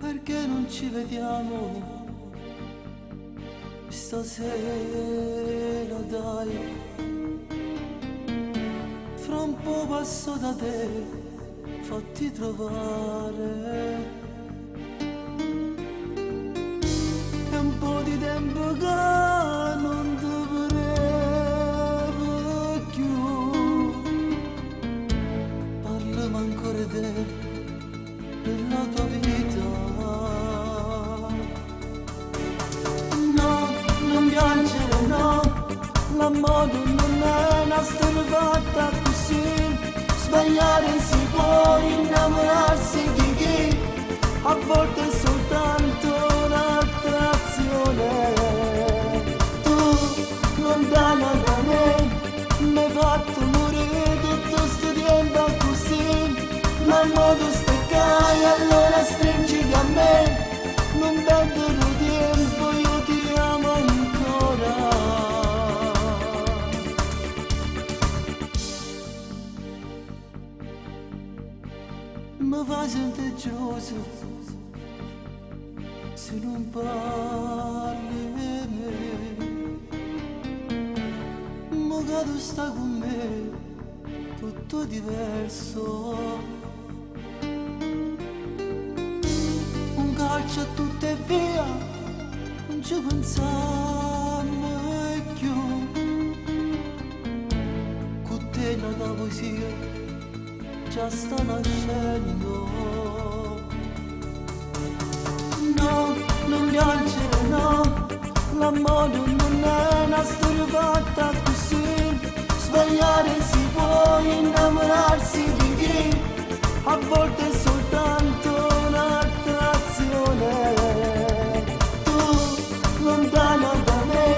Perché non ci vediamo stasera, dai? Fra un po' passo da te, fatti trovare. È un po' di tempo che non ti vedevo più. Parlami ancora di te, della tua vita. Non piangere, no, l'amore non è una storia fatta così. Sbagliare si può, innamorarsi di chi a volte è soltanto un'attrazione. Tu, lontana da me, mi hai fatto morire tutto sto tempo così. Ma il modo staccai, allora stringiti a me. Non perdere tempo, io ti amo ancora. Mi fa sentire geloso se non parli di me. Ma che tu stai con me, tutto diverso. Un calcio a tutto e via, non ci pensiamo più. Con te la poesia già sta nascendo. No, non piangere, no, l'amore non è una storia fatta così. Sbagliare si può, innamorarsi di chi a volte è soltanto un'attrazione. Tu, lontana da me,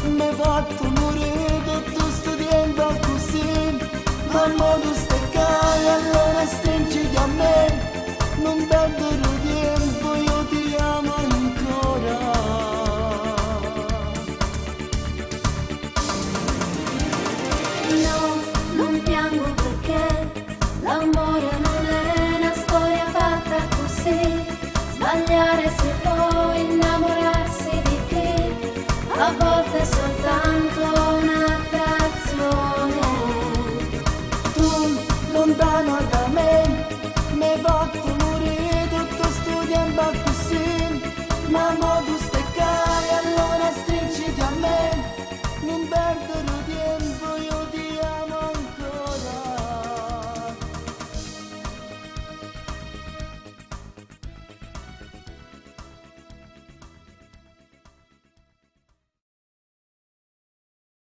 mi hai fatto morire tutto sto tempo così. Ma il modo staccai, allora stringiti a me. Non perdere tempo, io ti amo ancora. No.